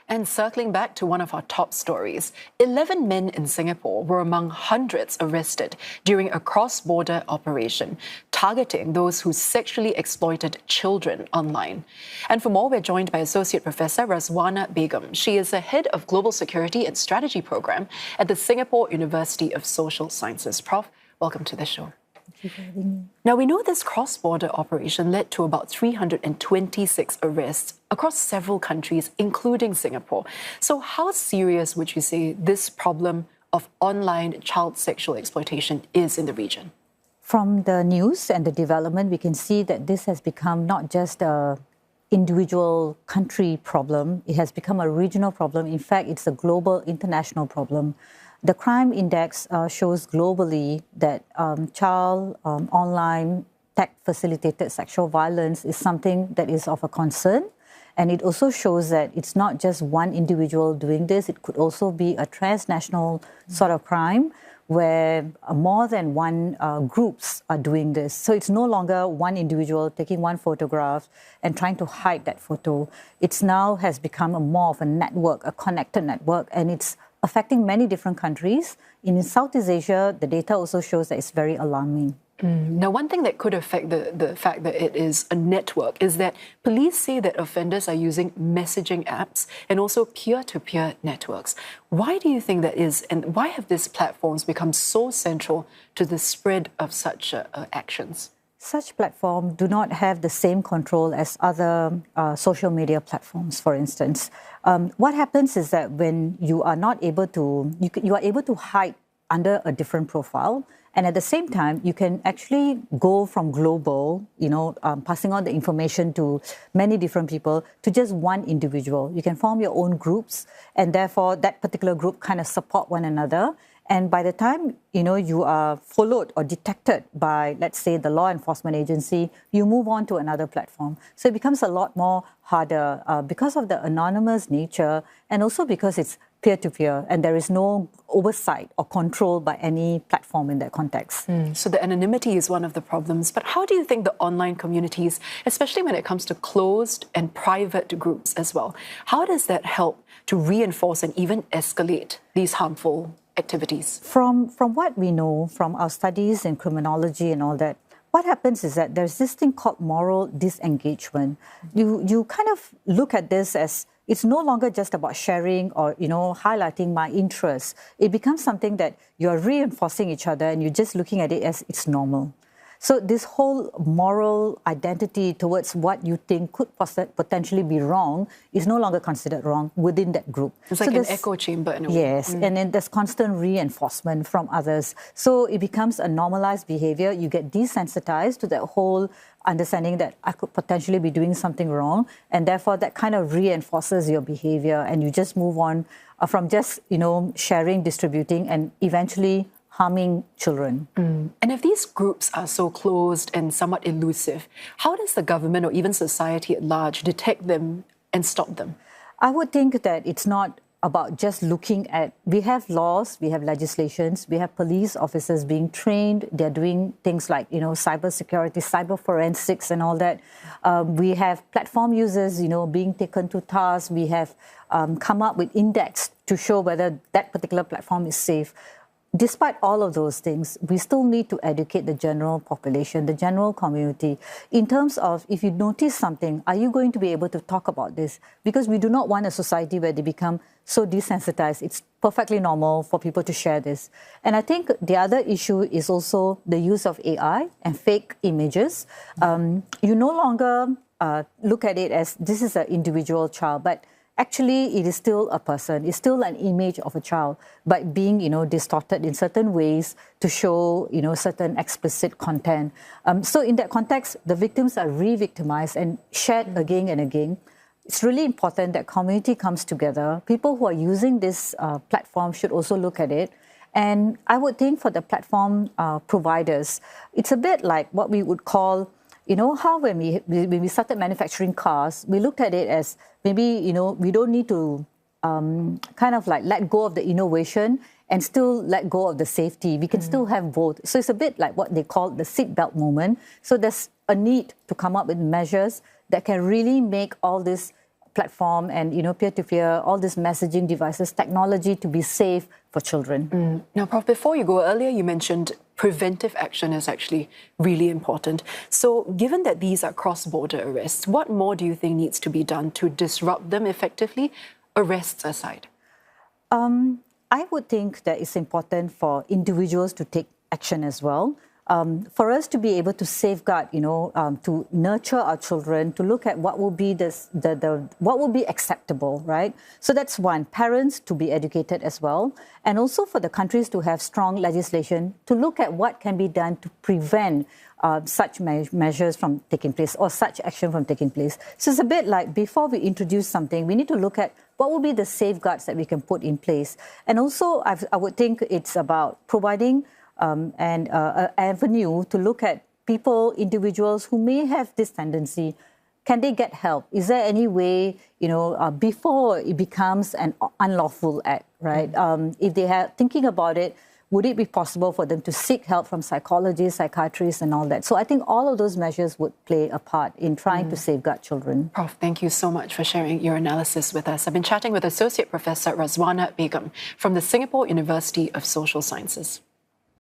And circling back to one of our top stories, 11 men in Singapore were among hundreds arrested during a cross-border operation targeting those who sexually exploited children online. And for more, we're joined by Associate Professor Razwana Begum. She is the head of Global Security and Strategy Program at the Singapore University of Social Sciences. Prof, welcome to the show. Thank you for having me. Now, we know this cross-border operation led to about 326 arrests across several countries, including Singapore. So how serious would you say this problem of online child sexual exploitation is in the region? From the news and the development, we can see that this has become not just an individual country problem, it has become a regional problem. In fact, it's a global, international problem. The crime index shows globally that child online tech-facilitated sexual violence is something that is of a concern. And it also shows that it's not just one individual doing this, it could also be a transnational sort of crime where more than one groups are doing this. So it's no longer one individual taking one photograph and trying to hide that photo. It's now has become more of a network, a connected network, and it's affecting many different countries. In Southeast Asia, the data also shows that it's very alarming. Now, one thing that could affect the fact that it is a network is that police say that offenders are using messaging apps and also peer-to-peer networks. Why do you think that is, and why have these platforms become so central to the spread of such actions? Such platforms do not have the same control as other social media platforms, for instance. What happens is that when you are not able to, you are able to hide under a different profile, and at the same time, you can actually go from global, passing on the information to many different people to just one individual. You can form your own groups, and therefore that particular group kind of support one another. And by the time, you are followed or detected by, let's say, the law enforcement agency, you move on to another platform. So it becomes a lot more harder because of the anonymous nature and also because it's peer-to-peer and there is no oversight or control by any platform in that context. So the anonymity is one of the problems. But how do you think the online communities, especially when it comes to closed and private groups as well, how does that help to reinforce and even escalate these harmful activities? From what we know from our studies in criminology and all that, what happens is that there's this thing called moral disengagement. You kind of look at this as it's no longer just about sharing or highlighting my interests. It becomes something that you're reinforcing each other and you're just looking at it as it's normal. So this whole moral identity towards what you think could potentially be wrong is no longer considered wrong within that group. It's like an echo chamber in a way. Yes, and then there's constant reinforcement from others. So it becomes a normalized behavior. You get desensitized to that whole understanding that I could potentially be doing something wrong, and therefore that kind of reinforces your behavior, and you just move on from just sharing, distributing, and eventually harming children. And if these groups are so closed and somewhat elusive, how does the government or even society at large detect them and stop them? I would think that it's not about just looking at, we have laws, we have legislations, we have police officers being trained, they're doing things like, cyber security, cyber forensics and all that. We have platform users, being taken to task. We have come up with index to show whether that particular platform is safe. Despite all of those things, we still need to educate the general population, the general community, in terms of if you notice something, are you going to be able to talk about this? Because we do not want a society where they become so desensitized. It's perfectly normal for people to share this. And I think the other issue is also the use of AI and fake images. You no longer look at it as this is an individual child, but actually, it is still a person. It's still an image of a child, but being, distorted in certain ways to show, certain explicit content. So in that context, the victims are re-victimized and shared again and again. It's really important that community comes together. People who are using this platform should also look at it. And I would think for the platform providers, it's a bit like what we would call how when we started manufacturing cars, we looked at it as maybe, we don't need to kind of like let go of the innovation and still let go of the safety. We can still have both. So it's a bit like what they call the seatbelt moment. So there's a need to come up with measures that can really make all this platform and, peer-to-peer, all these messaging devices, technology to be safe for children. Now, Prof, before you go, earlier you mentioned preventive action is actually really important. So given that these are cross-border arrests, what more do you think needs to be done to disrupt them effectively, arrests aside? I would think that it's important for individuals to take action as well. For us to be able to safeguard, to nurture our children, to look at what will be what will be acceptable, right? So that's one. Parents to be educated as well, and also for the countries to have strong legislation to look at what can be done to prevent such measures from taking place or such action from taking place. So it's a bit like before we introduce something, we need to look at what will be the safeguards that we can put in place, and also I would think it's about providing an avenue to look at people, individuals who may have this tendency. Can they get help? Is there any way, before it becomes an unlawful act, right? If they are thinking about it, would it be possible for them to seek help from psychologists, psychiatrists, and all that? So I think all of those measures would play a part in trying to safeguard children. Prof, thank you so much for sharing your analysis with us. I've been chatting with Associate Professor Razwana Begum from the Singapore University of Social Sciences.